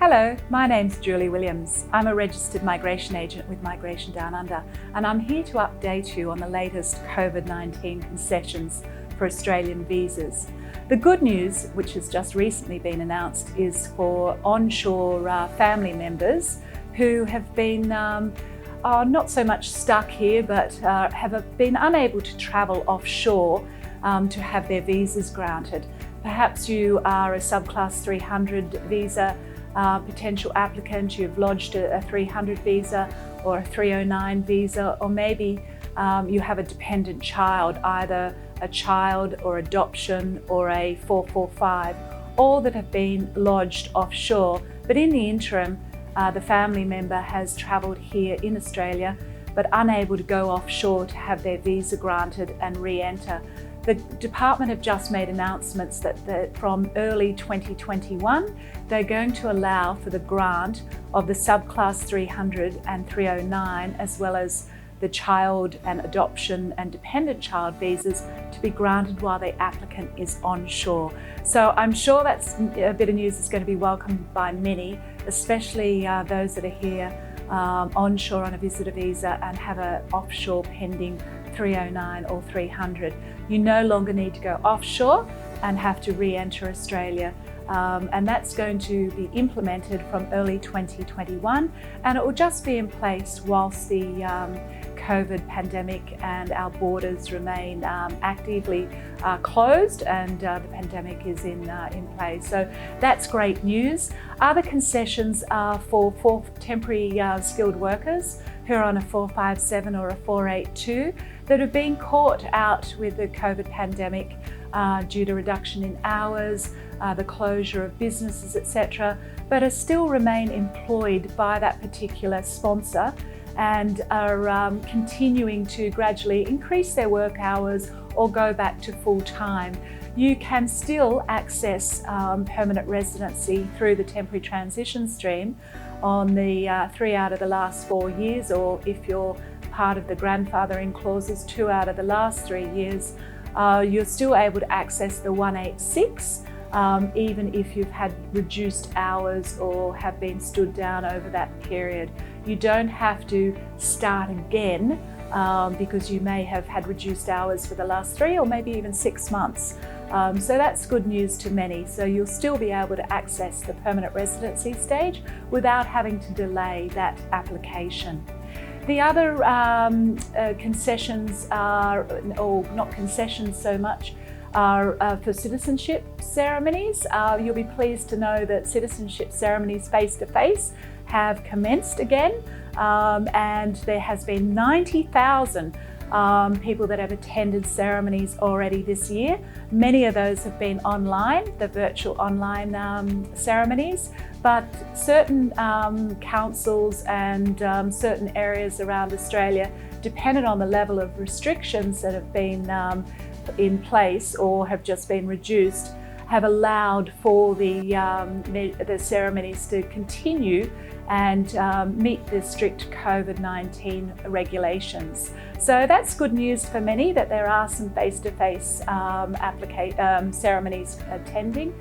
Hello, my name's Julie Williams. I'm a registered migration agent with Migration Downunder, and I'm here to update you on the latest COVID-19 concessions for Australian visas. The good news, which has just recently been announced, is for onshore family members who have been not so much stuck here, but have been unable to travel offshore to have their visas granted. Perhaps you are a subclass 300 visa potential applicant, you've lodged a 300 visa or a 309 visa, or maybe you have a dependent child, either a child or adoption or a 445, all that have been lodged offshore. But in the interim, the family member has travelled here in Australia but unable to go offshore to have their visa granted and re-enter. The department have just made announcements that from early 2021, they're going to allow for the grant of the subclass 300 and 309, as well as the child and adoption and dependent child visas to be granted while the applicant is onshore. So I'm sure that's a bit of news that's going to be welcomed by many, especially those that are here onshore on a visitor visa and have an offshore pending 309 or 300. You no longer need to go offshore and have to re-enter Australia. And that's going to be implemented from early 2021, and it will just be in place whilst the COVID pandemic and our borders remain actively closed and the pandemic is in place. So that's great news. Other concessions are for temporary skilled workers who are on a 457 or a 482 that have been caught out with the COVID pandemic due to reduction in hours, the closure of businesses, etc., but are still remain employed by that particular sponsor and are continuing to gradually increase their work hours or go back to full time. You can still access permanent residency through the temporary transition stream on the 3 out of the last 4 years, or if you're part of the grandfathering clauses, 2 out of the last 3 years, you're still able to access the 186, even if you've had reduced hours or have been stood down over that period. You don't have to start again because you may have had reduced hours for the last 3 or maybe even 6 months. So that's good news to many. So you'll still be able to access the permanent residency stage without having to delay that application. The other concessions are, or not concessions so much, are for citizenship ceremonies. You'll be pleased to know that citizenship ceremonies face-to-face have commenced again, and there has been 90,000 people that have attended ceremonies already this year. Many of those have been online, the virtual online ceremonies, but certain councils and certain areas around Australia, depending on the level of restrictions that have been in place or have just been reduced, have allowed for the ceremonies to continue and meet the strict COVID-19 regulations. So that's good news for many, that there are some face-to-face ceremonies attending.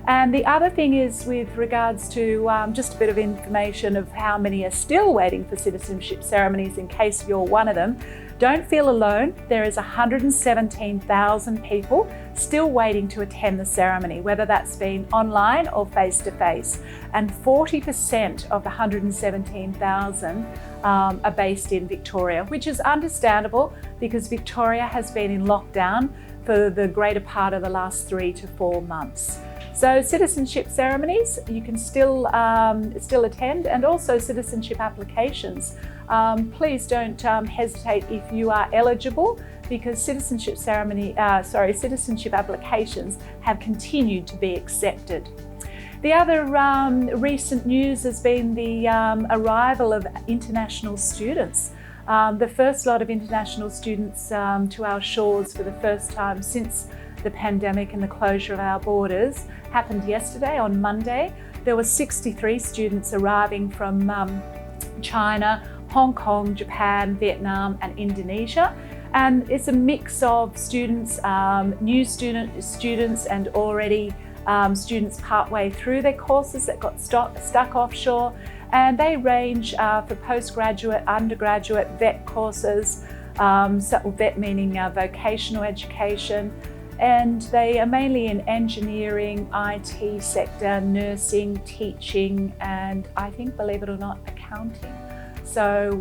And the other thing is with regards to just a bit of information of how many are still waiting for citizenship ceremonies, in case you're one of them. Don't feel alone. There is 117,000 people still waiting to attend the ceremony, whether that's been online or face-to-face. And 40% of the 117,000 are based in Victoria, which is understandable because Victoria has been in lockdown for the greater part of the last 3 to 4 months. So citizenship ceremonies, you can still attend, and also citizenship applications. Please don't hesitate if you are eligible, because citizenship applications have continued to be accepted. The other recent news has been the arrival of international students. The first lot of international students to our shores for the first time since the pandemic and the closure of our borders happened yesterday on Monday. There were 63 students arriving from China, Hong Kong, Japan, Vietnam and Indonesia. And it's a mix of students, new students and already students partway through their courses that got stuck offshore, and they range for postgraduate, undergraduate, vet courses, so vet meaning vocational education, and they are mainly in engineering, IT sector, nursing, teaching, and I think, believe it or not, accounting. So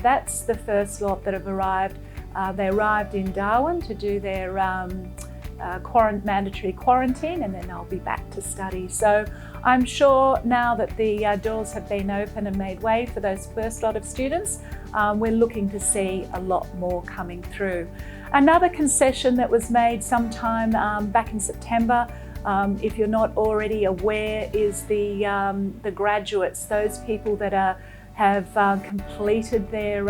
that's the first lot that have arrived. They arrived in Darwin to do their mandatory quarantine, and then they'll be back to study. So I'm sure now that the doors have been open and made way for those first lot of students, we're looking to see a lot more coming through. Another concession that was made sometime back in September, if you're not already aware, is the graduates, those people that have completed their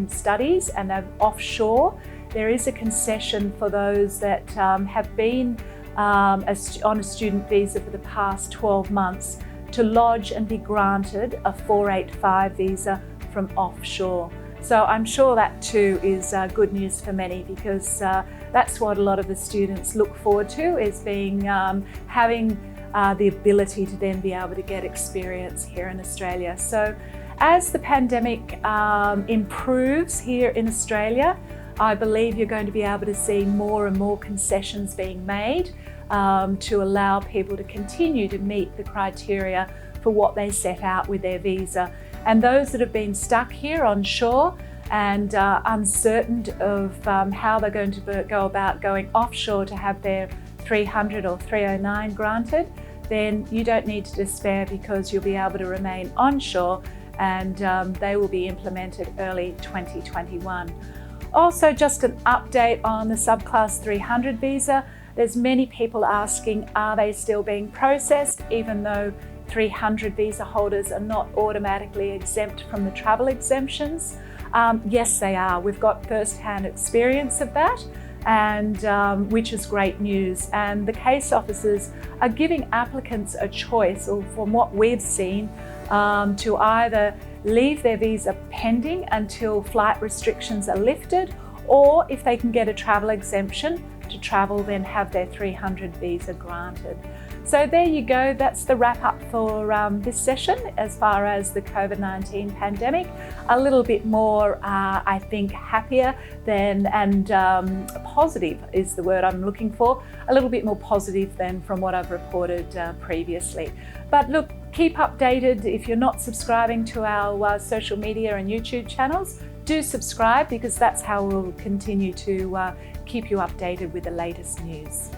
studies and they're offshore. There is a concession for those that have been on a student visa for the past 12 months to lodge and be granted a 485 visa from offshore. So I'm sure that too is good news for many, because that's what a lot of the students look forward to, is being having the ability to then be able to get experience here in Australia. So as the pandemic improves here in Australia, I believe you're going to be able to see more and more concessions being made to allow people to continue to meet the criteria for what they set out with their visa. And those that have been stuck here on shore and uncertain of how they're going to go about going offshore to have their 300 or 309 granted, then you don't need to despair, because you'll be able to remain onshore, and they will be implemented early 2021. Also, just an update on the subclass 300 visa. There's many people asking, are they still being processed, even though 300 visa holders are not automatically exempt from the travel exemptions? Yes, they are. We've got first-hand experience of that, and which is great news. And the case officers are giving applicants a choice, or from what we've seen, to either leave their visa pending until flight restrictions are lifted, or if they can get a travel exemption to travel, then have their 300 visa granted. So there you go, that's the wrap up for this session as far as the COVID-19 pandemic. A little bit more, I think, happier than, and positive is the word I'm looking for, a little bit more positive than from what I've reported previously. But look, keep updated. If you're not subscribing to our social media and YouTube channels, do subscribe, because that's how we'll continue to keep you updated with the latest news.